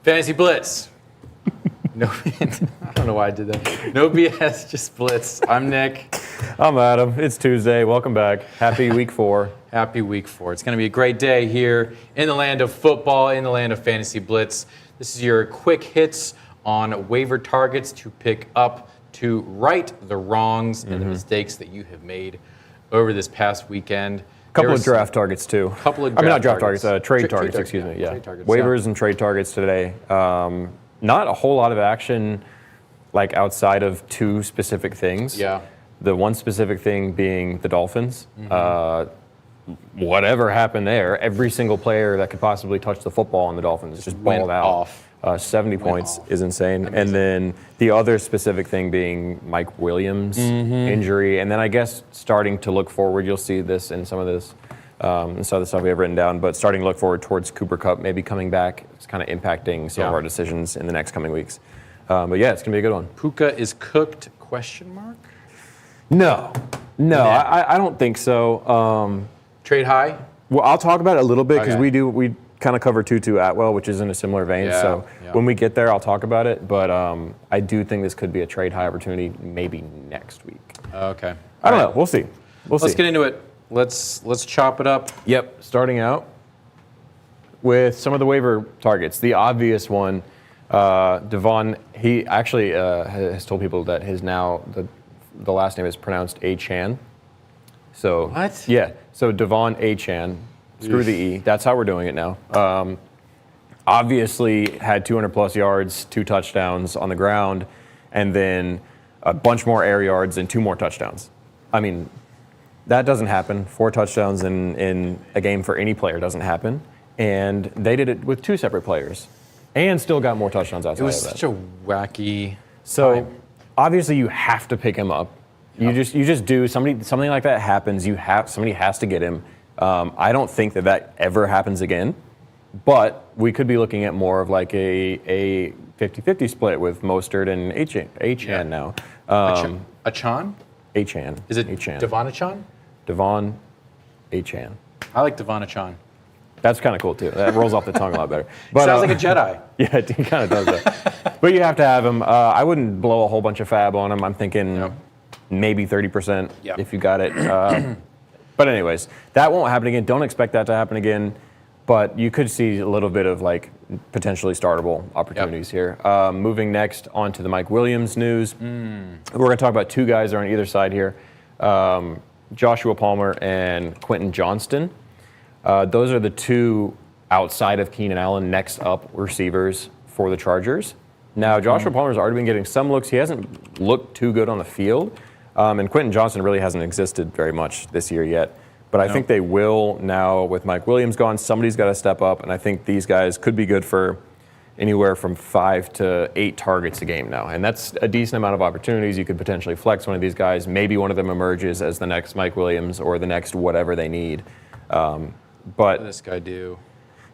Fantasy Blitz. No, I don't know why I did that. No BS, just Blitz. I'm Nick. I'm Adam. It's Tuesday. Welcome back. Happy week 4. Happy week 4. It's going to be a great day here in the land of football, in the land of Fantasy Blitz. This is your quick hits on waiver targets to pick up, to right the wrongs and the mistakes that you have made over this past weekend. Couple of draft targets too. Not draft targets. Trade targets. Excuse me. Yeah. Waivers and trade targets today. Not a whole lot of action, like outside of 2 specific things. Yeah. The one specific thing being the Dolphins. Whatever happened there, every single player that could possibly touch the football on the Dolphins just balled out. Off. 70 points is insane. Amazing. And then the other specific thing being Mike Williams' injury. And then I guess starting to look forward, you'll see this in some of this, some of the stuff we have written down, but starting to look forward towards Cooper Kupp maybe coming back. It's kind of impacting some of our decisions in the next coming weeks. But yeah, it's going to be a good one. Puka is cooked, question mark? No, I don't think so. Trade high? Well, I'll talk about it a little bit because we kind of cover Tutu Atwell, which is in a similar vein. When we get there, I'll talk about it. But I do think this could be a trade high opportunity maybe next week. Okay. I don't know. We'll see. Let's get into it. Let's chop it up. Yep. Starting out with some of the waiver targets. The obvious one, Devon, he actually has told people that his now, the last name is pronounced A-Chan. So, what? Yeah. So Devon A-Chan. Screw the E. That's how we're doing it now. Obviously had 200-plus yards, 2 touchdowns on the ground, and then a bunch more air yards and 2 more touchdowns. I mean, that doesn't happen. 4 touchdowns in a game for any player doesn't happen. And they did it with 2 separate players and still got more touchdowns outside of that. It was such a wacky So, obviously you have to pick him up. You just do. Something like that happens. Somebody has to get him. I don't think that ever happens again, but we could be looking at more of like a 50-50 split with Mostert and A-Chan now. Achan? A-Chan. Is it A-Chan. Devon Achan? Devon A-Chan. I like Devon Achan. That's kind of cool too. That rolls off the tongue a lot better. But, sounds like a Jedi. Yeah, he kind of does that. But you have to have him. I wouldn't blow a whole bunch of fab on him. I'm thinking maybe 30% if you got it. But anyways, that won't happen again. Don't expect that to happen again. But you could see a little bit of like potentially startable opportunities here. Moving next on to the Mike Williams news. We're going to talk about 2 guys that are on either side here. Joshua Palmer and Quentin Johnston. Those are the 2 outside of Keenan Allen next up receivers for the Chargers. Now, Joshua Palmer's already been getting some looks. He hasn't looked too good on the field. And Quentin Johnston really hasn't existed very much this year yet. But I think they will now with Mike Williams gone. Somebody's got to step up. And I think these guys could be good for anywhere from 5 to 8 targets a game now. And that's a decent amount of opportunities. You could potentially flex one of these guys. Maybe one of them emerges as the next Mike Williams or the next whatever they need. But what does this guy do?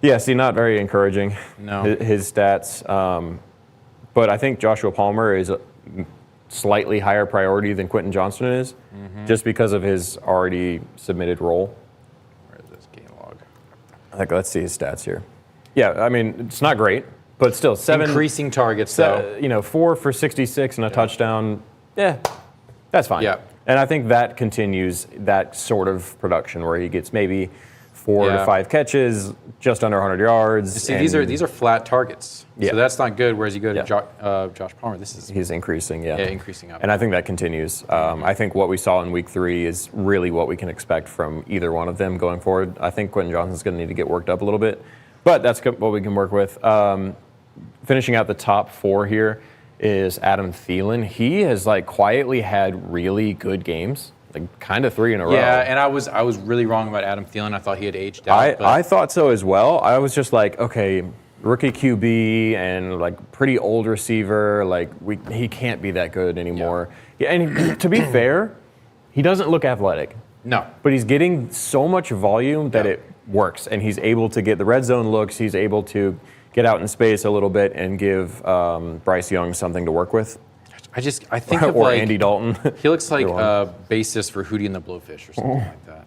Yeah, see, not very encouraging. No. His stats. But I think Joshua Palmer is slightly higher priority than Quentin Johnston is, just because of his already submitted role. Where is this game log? Let's see his stats here. Yeah, I mean, it's not great, but still 7 increasing targets though. 4 for 66 and a touchdown. Yeah, that's fine. Yeah. And I think that continues that sort of production where he gets maybe 4 to 5 catches, just under 100 yards. See, these are flat targets. Yeah. So that's not good. Whereas you go to Josh Palmer, he's increasing. Yeah, increasing up. And I think that continues. I think what we saw in week 3 is really what we can expect from either one of them going forward. I think Quentin Johnston's going to need to get worked up a little bit, but that's what we can work with. Finishing out the top 4 here is Adam Thielen. He has quietly had really good games. Kind of 3 in a row. Yeah, and I was really wrong about Adam Thielen. I thought he had aged out. I thought so as well. I was just okay, rookie QB and pretty old receiver. He can't be that good anymore. Yeah, and to be fair, he doesn't look athletic. No. But he's getting so much volume that it works, and he's able to get the red zone looks. He's able to get out in space a little bit and give Bryce Young something to work with. I think of Andy Dalton. He looks like a bassist for Hootie and the Blowfish or something like that.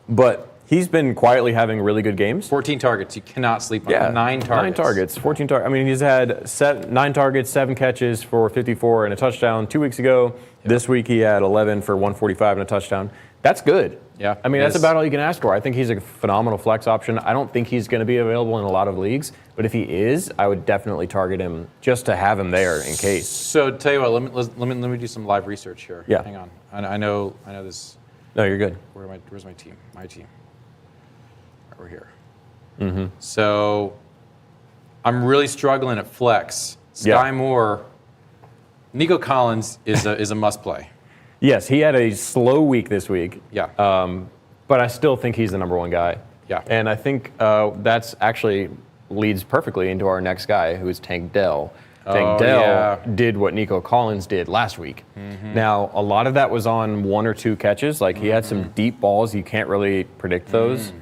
But He's been quietly having really good games. 14 targets. You cannot sleep on. Yeah, 9 targets. 9 targets, 14 targets. I mean, he's had 9 targets, 7 catches for 54 and a touchdown 2 weeks ago. Yep. This week he had 11 for 145 and a touchdown. That's good. Yeah. I mean, that's about all you can ask for. I think he's a phenomenal flex option. I don't think he's going to be available in a lot of leagues, but if he is, I would definitely target him just to have him there in case. So tell you what, let me do some live research here. Yeah. Hang on. I know this. No, you're good. Where's my team? My team. Right, we're here. Mm-hmm. So I'm really struggling at flex. Sky Moore, Nico Collins is a must play. Yes, he had a slow week this week. Yeah. But I still think he's the number 1 guy. Yeah. And I think that's actually leads perfectly into our next guy, who is Tank Dell. Tank Dell did what Nico Collins did last week. Mm-hmm. Now, a lot of that was on 1 or 2 catches. Like, he had some deep balls. You can't really predict those.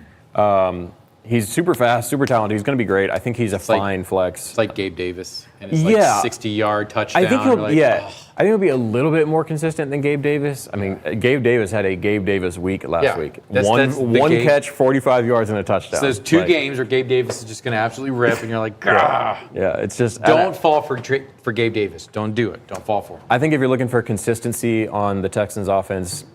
He's super fast, super talented. He's going to be great. I think he's a fine flex. It's like Gabe Davis and his 60-yard touchdown. I think I think he'll be a little bit more consistent than Gabe Davis. I mean, Gabe Davis had a Gabe Davis week last week. One catch, 45 yards, and a touchdown. So there's 2 games where Gabe Davis is just going to absolutely rip, and you're like, Gah. Yeah, it's just don't fall for Gabe Davis. Don't do it. Don't fall for him. I think if you're looking for consistency on the Texans offense.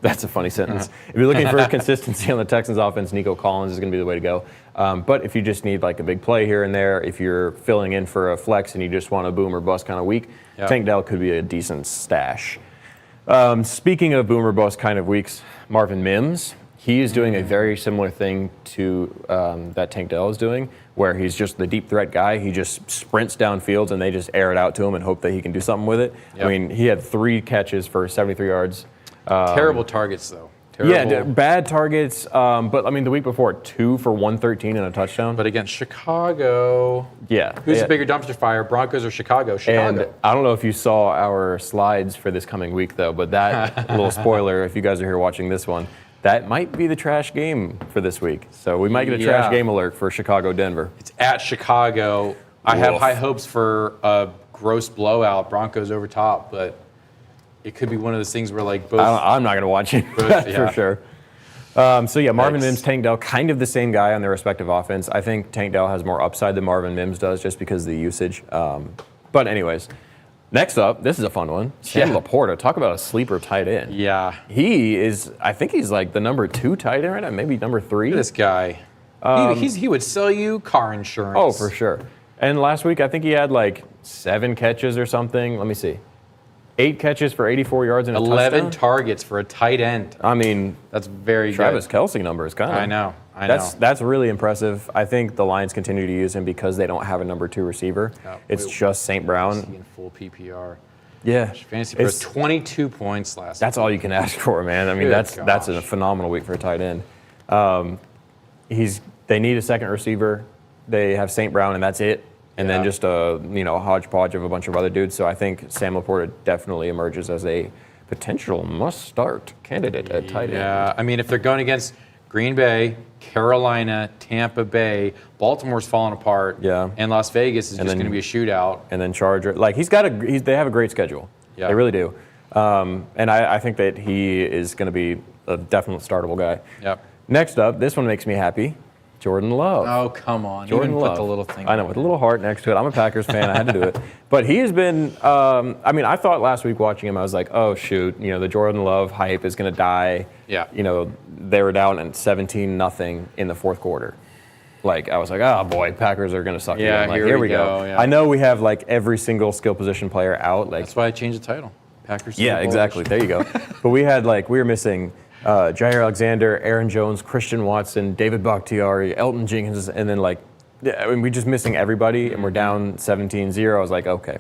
That's a funny sentence. If you're looking for consistency on the Texans offense, Nico Collins is going to be the way to go. But if you just need like a big play here and there, if you're filling in for a flex and you just want a boom or bust kind of week, Tank Dell could be a decent stash. Speaking of boom or bust kind of weeks, Marvin Mims, he is doing a very similar thing to that Tank Dell is doing, where he's just the deep threat guy. He just sprints downfields and they just air it out to him and hope that he can do something with it. Yep. I mean, he had 3 catches for 73 yards. Terrible targets, though. Terrible. Yeah, bad targets. But, I mean, the week before, 2 for 113 and a touchdown. But against Chicago. Yeah. Who's a bigger dumpster fire, Broncos or Chicago? Chicago. And I don't know if you saw our slides for this coming week, though, but that little spoiler, if you guys are here watching this one, that might be the trash game for this week. So we might get a trash game alert for Chicago-Denver. It's at Chicago. I have high hopes for a gross blowout, Broncos over top, but it could be one of those things where like both. I'm not going to watch it for sure. Marvin Mims, Tank Dell, kind of the same guy on their respective offense. I think Tank Dell has more upside than Marvin Mims does just because of the usage. But anyways, next up, this is a fun one. Sam Laporta, talk about a sleeper tight end. Yeah. I think he's like the number 2 tight end right now, maybe number 3. This guy. He would sell you car insurance. Oh, for sure. And last week, I think he had like 7 catches or something. Let me see. 8 catches for 84 yards and a 11 targets for a tight end. I mean, that's very Travis good. Kelce numbers, kind of. I know. That's really impressive. I think the Lions continue to use him because they don't have a number 2 receiver. It's just St. Brown. In full PPR. Yeah. Fantasy Pros, 22 points last week. That's all you can ask for, man. I mean, that's a phenomenal week for a tight end. They need a second receiver. They have St. Brown, and that's it. And then just a hodgepodge of a bunch of other dudes. So I think Sam Laporta definitely emerges as a potential must-start candidate at tight end. Yeah, I mean, if they're going against Green Bay, Carolina, Tampa Bay, Baltimore's falling apart, and Las Vegas is just going to be a shootout. And then Charger. Like, they have a great schedule. Yeah. They really do. And I think that he is going to be a definite startable guy. Yep. Next up, this one makes me happy. Jordan Love. Oh, come on. Jordan Love. Put the little thing. I know, with a little heart next to it. I'm a Packers fan. I had to do it. But he has been, I thought last week watching him, I was like, oh, shoot, the Jordan Love hype is going to die. Yeah. They were down at 17-0 in the fourth quarter. Like, I was like, oh, boy, Packers are going to suck. Yeah, like, here we go. Yeah. I know we have, like, every single skill position player out. Like, that's why I changed the title. Packers. Yeah, exactly. There you go. But we were missing Jair Alexander, Aaron Jones, Christian Watson, David Bakhtiari, Elton Jenkins, and then we're just missing everybody, and we're down 17-0. I was like, okay,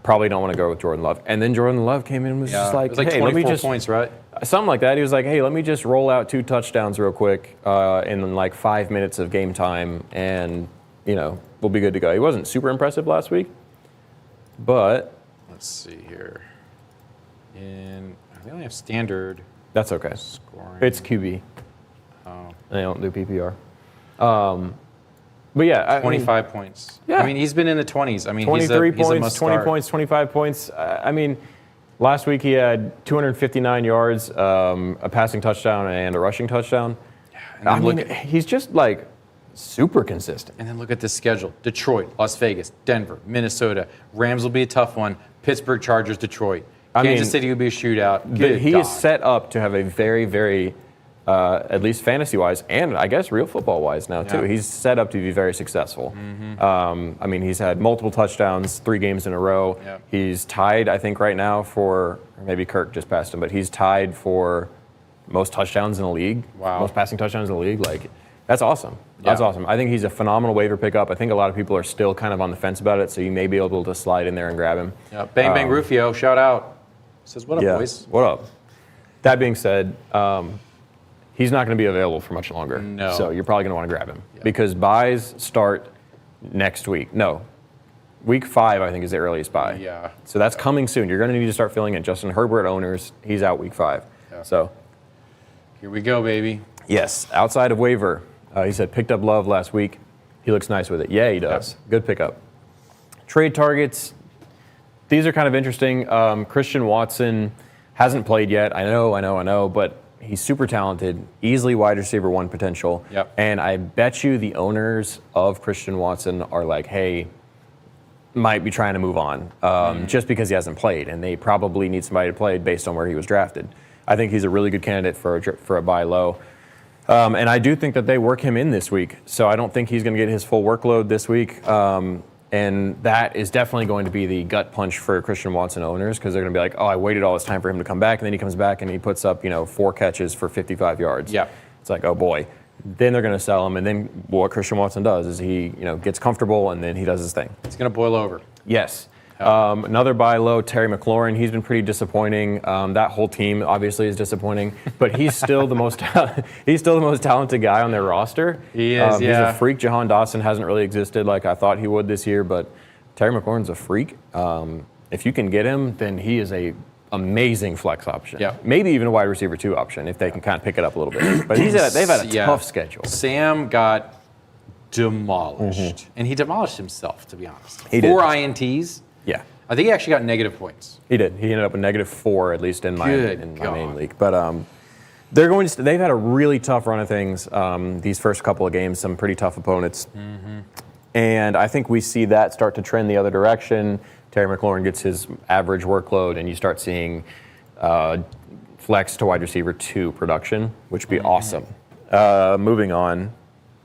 probably don't want to go with Jordan Love. And then Jordan Love came in and was just like, it was like hey, 24 let me just points, right? Something like that. He was like, hey, let me just roll out 2 touchdowns real quick in like 5 minutes of game time, and we'll be good to go. He wasn't super impressive last week, but let's see here. They only have standard. That's okay. Scoring. It's QB. Oh. They don't do PPR. But yeah, 25 points. Yeah. I mean, he's been in the 20s. I mean, 23 he's a points, must 20 start. points, 25 points. I mean, Last week he had 259 yards, a passing touchdown, and a rushing touchdown. I mean, he's just like super consistent. And then look at this schedule. Detroit, Las Vegas, Denver, Minnesota. Rams will be a tough one. Pittsburgh, Chargers, Detroit. Kansas City will be a shootout. He is set up to have a very, very, at least fantasy-wise, and I guess real football-wise now, too. He's set up to be very successful. I mean, he's had multiple touchdowns 3 games in a row. He's tied, I think, right now for, or maybe Kirk just passed him, but he's tied for most touchdowns in the league. Wow. Most passing touchdowns in the league. Like, that's awesome. That's awesome. I think he's a phenomenal waiver pickup. I think a lot of people are still kind of on the fence about it, so you may be able to slide in there and grab him. Bang Bang Rufio, shout out. Says, what up, boys? What up? That being said, he's not going to be available for much longer. No. So you're probably going to want to grab him because buys start next week. No, week 5 I think is the earliest buy. Yeah. So that's coming soon. You're going to need to start filling in. Justin Herbert owners, he's out week 5. So here we go, baby. yes, outside of waiver, he said picked up Love last week. He looks nice with it. Yeah, he does. Good pickup. Trade targets. These are kind of interesting. Christian Watson hasn't played yet. I know, but he's super talented, easily wide receiver 1 potential. And I bet you the owners of Christian Watson are like, hey, might be trying to move on just because he hasn't played, and they probably need somebody to play based on where he was drafted. I think he's a really good candidate for a buy low. And I do think that they work him in this week, so I don't think he's going to get his full workload this week. And that is definitely going to be the gut punch for Christian Watson owners because they're going to be like, oh, I waited all this time for him to come back, and then he comes back and he puts up 4 catches for 55 yards. It's like, oh boy. Then they're going to sell him, and then what Christian Watson does is he gets comfortable and then he does his thing. It's going to boil over. Yes. Another buy low, Terry McLaurin. He's been pretty disappointing. That whole team obviously is disappointing, but he's still the most talented guy on their roster. He is. He's a freak. Jahan Dawson hasn't really existed like I thought he would this year, but Terry McLaurin's a freak. If you can get him, then he is a amazing flex option. Maybe even a wide receiver 2 option if they can kind of pick it up a little bit. But they've had a tough schedule. Sam got demolished, and he demolished himself, to be honest. He 4 did. INTs. Yeah. I think he actually got negative points. He did. He ended up with -4 at least in my main league. But they've had a really tough run of things these first couple of games. Some pretty tough opponents, and I think we see that start to trend the other direction. Terry McLaurin gets his average workload, and you start seeing flex to wide receiver 2 production, which would be awesome. Moving on.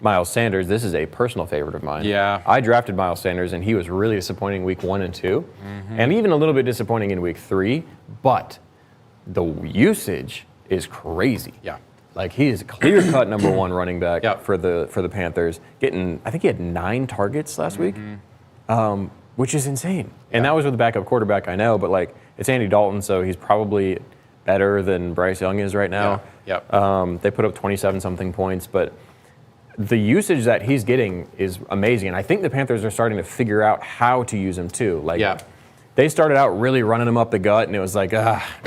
Miles Sanders, this is a personal favorite of mine. I drafted Miles Sanders, and he was really disappointing week 1 and 2, and even a little bit disappointing in week 3, but the usage is crazy. Like, he is a clear-cut number 1 running back for the Panthers, getting, I think he had 9 targets last week, which is insane. And that was with a backup quarterback, I know, but, like, it's Andy Dalton, so he's probably better than Bryce Young is right now. They put up 27-something points, but the usage that he's getting is amazing, and I think the Panthers are starting to figure out how to use him too. Like, they started out really running him up the gut, and it was like,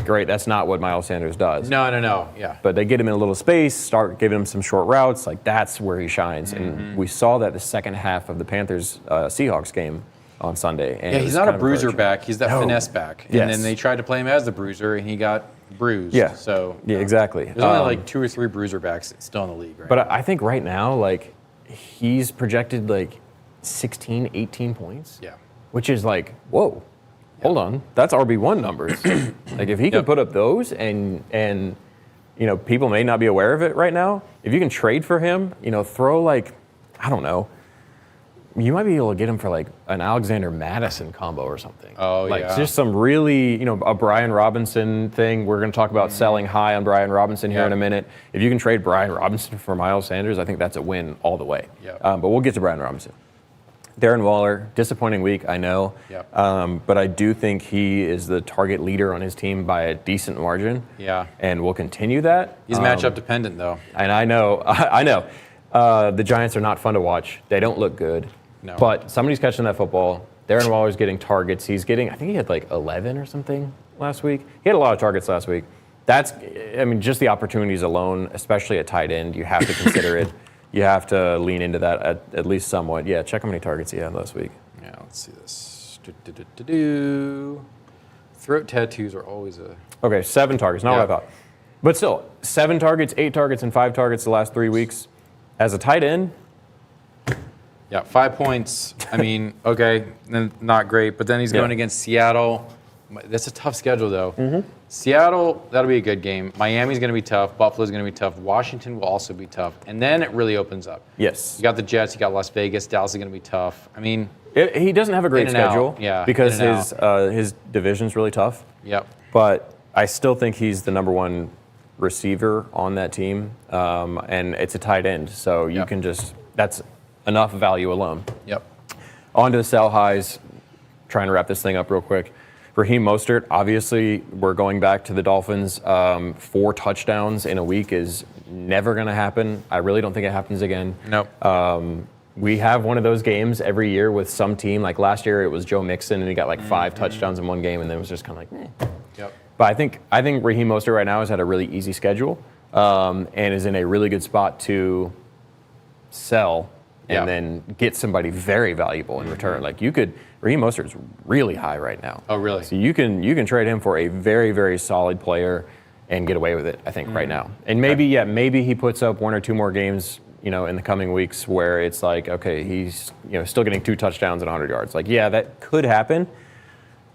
great, that's not what Miles Sanders does. No. But they get him in a little space, start giving him some short routes, like that's where he shines. And we saw that the second half of the Panthers Seahawks game on Sunday. And he's not a bruiser back; he's that finesse back. And then they tried to play him as the bruiser, and he got bruised. Exactly. There's only like 2 or 3 bruiser backs still in the league, right? But I think right now, like, he's projected like 16, 18 points. Which is like, whoa, hold on, that's RB1 numbers. Like, if he can put up those, and people may not be aware of it right now. If you can trade for him, throw like, I don't know. You might be able to get him for like an Alexander Madison combo or something. Just some really, a Brian Robinson thing. We're going to talk about selling high on Brian Robinson here in a minute. If you can trade Brian Robinson for Miles Sanders, I think that's a win all the way. But we'll get to Brian Robinson. Darren Waller, disappointing week, I know. But I do think he is the target leader on his team by a decent margin. And we'll continue that. He's matchup dependent, though. And I know. The Giants are not fun to watch. They don't look good. But somebody's catching that football. Darren Waller's getting targets. He's getting, I think he had like 11 or something last week. He had a lot of targets last week. Just the opportunities alone, especially at tight end, you have to consider it. You have to lean into that at least somewhat. Check how many targets he had last week. Let's see this. Throat tattoos are always a... Okay, 7 targets, not what I Yeah. thought. But still, 7 targets, 8 targets, and 5 targets the last 3 weeks. As a tight end, Yeah, 5 points. I mean, okay, then not great. But then he's going against Seattle. That's a tough schedule, though. Seattle, that'll be a good game. Miami's going to be tough. Buffalo's going to be tough. Washington will also be tough. And then it really opens up. yes. You got the Jets. You got Las Vegas. Dallas is going to be tough. I mean, He doesn't have a great In and out, schedule yeah, because in and his division's really tough. yep. But I still think he's the number 1 receiver on that team, and it's a tight end, so you Yep. can just that's enough value alone. Yep. On to the sell highs. Trying to wrap this thing up real quick. Raheem Mostert, obviously, we're going back to the Dolphins. 4 touchdowns in a week is never going to happen. I really don't think it happens again. Nope. We have one of those games every year with some team. Like last year, it was Joe Mixon, and he got like 5 touchdowns in one game, and then it was just kind of like, eh. Yep. But I think Raheem Mostert right now has had a really easy schedule, and is in a really good spot to sell and Yeah. then get somebody very valuable in return. Like Raheem Mostert's really high right now. Oh, really? So you can trade him for a very, very solid player and get away with it, I think, right now. And maybe he puts up 1 or 2 more games, in the coming weeks where it's like, okay, he's still getting 2 touchdowns and 100 yards. Like, yeah, that could happen,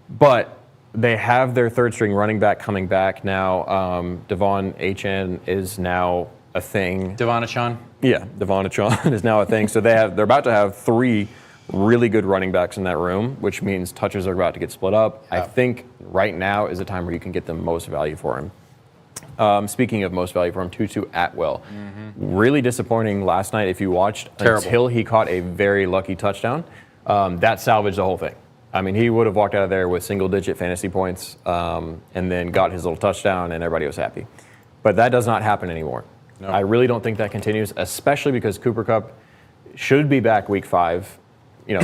but they have their 3rd string running back coming back now. Devon Achane is now a thing. Devon Achane? Yeah, Devon Achane is now a thing. So they're about to have 3 really good running backs in that room, which means touches are about to get split up. Yeah. I think right now is the time where you can get the most value for him. Speaking of most value for him, Tutu Atwell. Really disappointing last night if you watched until he caught a very lucky touchdown. That salvaged the whole thing. I mean, he would have walked out of there with single-digit fantasy points and then got his little touchdown and everybody was happy. But that does not happen anymore. No. I really don't think that continues, especially because Cooper Kupp should be back week 5.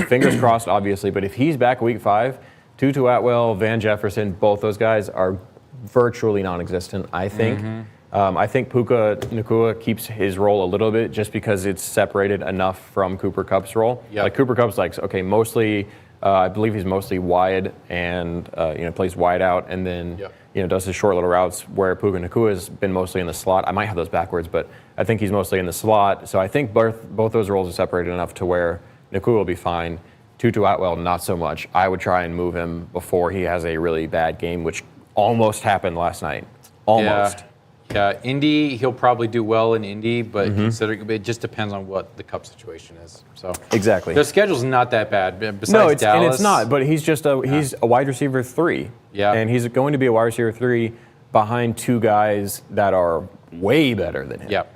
Fingers crossed, obviously, but if he's back week 5, Tutu Atwell, Van Jefferson, both those guys are virtually non-existent, I think. I think Puka Nacua keeps his role a little bit just because it's separated enough from Cooper Kupp's role. Yep. Like Cooper Kupp's like, okay, mostly, I believe he's mostly wide and, plays wide out and then, does his short little routes where Puka Nacua has been mostly in the slot. I might have those backwards, but I think he's mostly in the slot. So I think both those roles are separated enough to where Nacua will be fine. Tutu Atwell, not so much. I would try and move him before he has a really bad game, which almost happened last night. Almost. Yeah, Indy, he'll probably do well in Indy, but considering it just depends on what the Cup situation is. So Exactly. their schedule's not that bad. Besides No, it's, Dallas, and it's not. But he's just he's a wide receiver 3. Yeah. And he's going to be a wide receiver 3 behind 2 guys that are way better than him. Yep.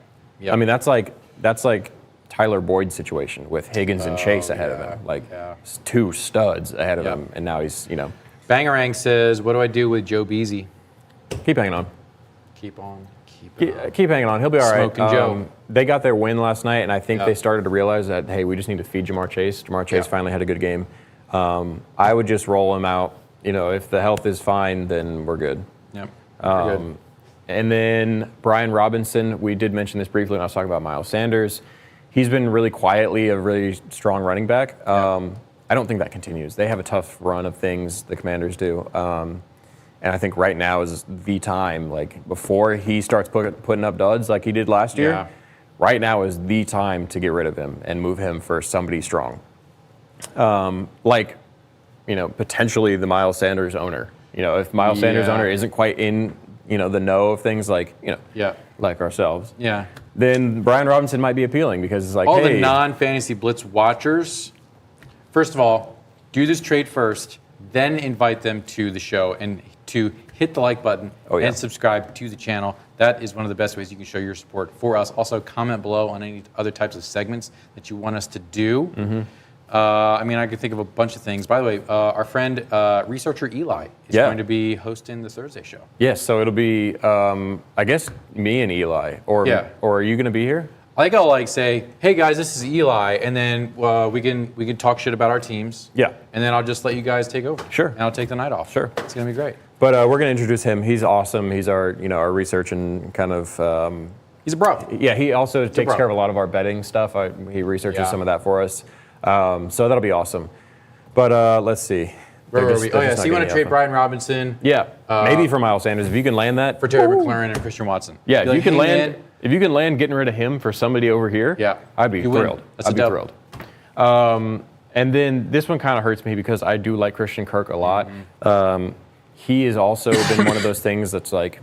I mean, that's like Tyler Boyd's situation with Higgins and Chase ahead of him. Like 2 studs ahead of him, and now he's Bangarang says, "What do I do with Joe Beasy?" Keep hanging on. Keep on. Keep hanging on. He'll be all right. Smoking Joe. They got their win last night, and I think they started to realize that, hey, we just need to feed Jamar Chase. Jamar Chase finally had a good game. I would just roll him out. If the health is fine, then we're good. Yep. We're good. And then Brian Robinson, we did mention this briefly when I was talking about Miles Sanders. He's been really quietly a really strong running back. I don't think that continues. They have a tough run of things, the Commanders do. And I think right now is the time, like before he starts putting up duds like he did last year, right now is the time to get rid of him and move him for somebody strong. Potentially the Miles Sanders owner. If Miles Sanders owner isn't quite in, the know of things like, like ourselves. Yeah. Then Brian Robinson might be appealing because it's like, all hey, the non-fantasy Blitz watchers, first of all, do this trade first, then invite them to the show and to hit the like button and subscribe to the channel. That is one of the best ways you can show your support for us. Also, comment below on any other types of segments that you want us to do. I could think of a bunch of things. By the way, our friend, researcher Eli, is going to be hosting the Thursday show. Yes, so it'll be, I guess, me and Eli. Or are you going to be here? I think I'll say, hey guys, this is Eli, and then we can talk shit about our teams. Yeah. And then I'll just let you guys take over. Sure. And I'll take the night off. Sure. It's gonna be great. But we're gonna introduce him. He's awesome. He's our our research and kind of. He's a bro. Yeah. He also takes care of a lot of our betting stuff. He researches some of that for us. So that'll be awesome. But let's see. Where were we? Oh, yeah, so you want to trade Brian Robinson? Yeah, maybe for Miles Sanders. If you can land that. For Terry McLaurin and Christian Watson. Yeah, if you can land... If you can land getting rid of him for somebody over here, I'd be thrilled. I'd be thrilled. And then this one kind of hurts me because I do like Christian Kirk a lot. He has also been one of those things that's like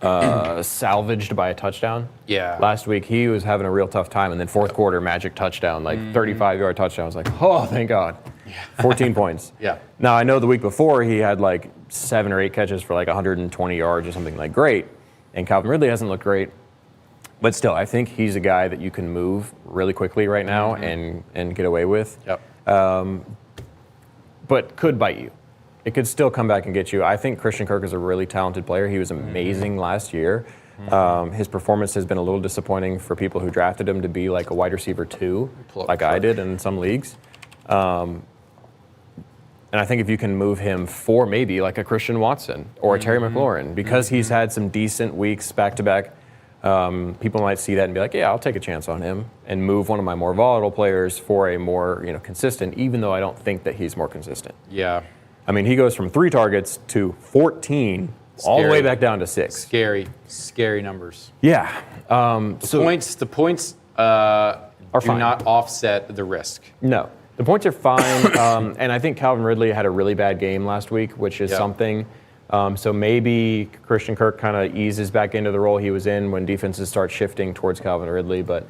salvaged by a touchdown. Yeah. Last week he was having a real tough time, and then fourth quarter magic touchdown, like 35-yard touchdown. I was like, oh, thank God. 14 points. Yeah. Now I know the week before he had like 7 or 8 catches for like 120 yards or something like great, and Calvin Ridley hasn't looked great. But still, I think he's a guy that you can move really quickly right now and get away with. Yep. But could bite you. It could still come back and get you. I think Christian Kirk is a really talented player. He was amazing last year. His performance has been a little disappointing for people who drafted him to be like a wide receiver 2, like I did in some leagues. And I think if you can move him for maybe like a Christian Watson or a Terry McLaurin, because he's had some decent weeks back-to-back, people might see that and be like, yeah, I'll take a chance on him and move one of my more volatile players for a more consistent, even though I don't think that he's more consistent. Yeah. I mean, he goes from 3 targets to 14, all the way back down to 6. Scary numbers. Yeah. The points do not offset the risk. No. The points are fine. And I think Calvin Ridley had a really bad game last week, which is something. So maybe Christian Kirk kind of eases back into the role he was in when defenses start shifting towards Calvin Ridley. But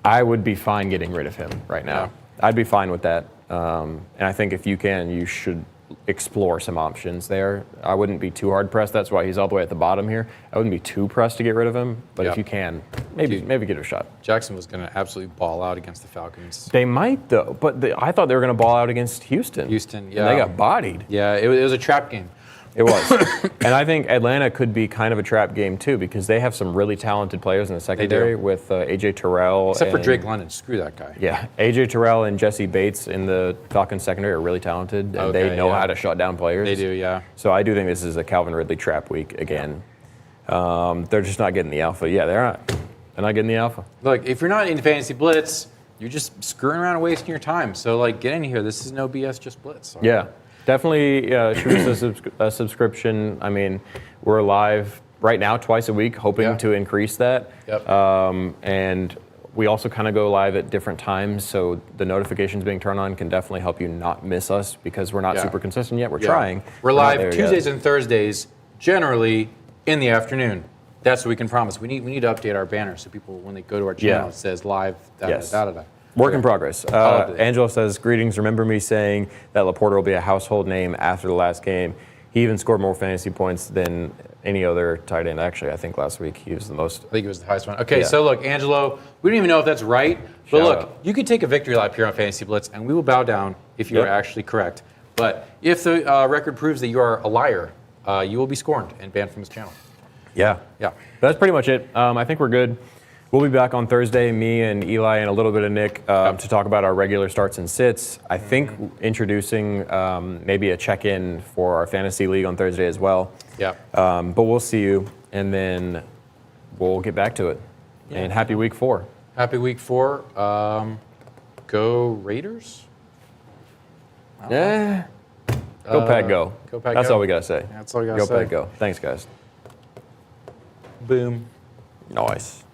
I would be fine getting rid of him right now. Yeah. I'd be fine with that. And I think if you can, you should explore some options there. I wouldn't be too hard pressed. That's why he's all the way at the bottom here. I wouldn't be too pressed to get rid of him. But if you can, maybe give it a shot. Jackson was going to absolutely ball out against the Falcons. They might, though. But I thought they were going to ball out against Houston. And they got bodied. Yeah, it was a trap game. It was. And I think Atlanta could be kind of a trap game, too, because they have some really talented players in the secondary with A.J. Terrell. Except for Drake London. Screw that guy. Yeah. A.J. Terrell and Jesse Bates in the Falcons secondary are really talented, and they know how to shut down players. They do, yeah. So I do think this is a Calvin Ridley trap week again. They're just not getting the alpha. Yeah, they're not. They're not getting the alpha. Look, if you're not in Fantasy Blitz, you're just screwing around and wasting your time. So, get in here. This is no BS, just Blitz. Sorry. Yeah. Definitely shoot us a subscription. I mean, we're live right now twice a week, hoping to increase that. Yep. And we also kind of go live at different times, so the notifications being turned on can definitely help you not miss us because we're not super consistent yet. We're trying. We're live Tuesdays and Thursdays, generally in the afternoon. That's what we can promise. We need to update our banner so people, when they go to our channel, it says live. Work in progress. Angelo says, greetings. Remember me saying that Laporta will be a household name after the last game. He even scored more fantasy points than any other tight end. Actually, I think last week he was the most. I think he was the highest one. Okay, so look, Angelo, we don't even know if that's right. But look, you could take a victory lap here on Fantasy Blitz, and we will bow down if you are actually correct. But if the record proves that you are a liar, you will be scorned and banned from this channel. Yeah. That's pretty much it. I think we're good. We'll be back on Thursday, me and Eli and a little bit of Nick, to talk about our regular starts and sits. I think introducing maybe a check-in for our fantasy league on Thursday as well. Yeah. But we'll see you, and then we'll get back to it. Yeah. And happy week 4. Happy week 4. Go Raiders? Yeah. Go Pack, go. Go Pack, That's go. all we got to say. That's all we got to say. Go Pack, go. Thanks, guys. Boom. Nice.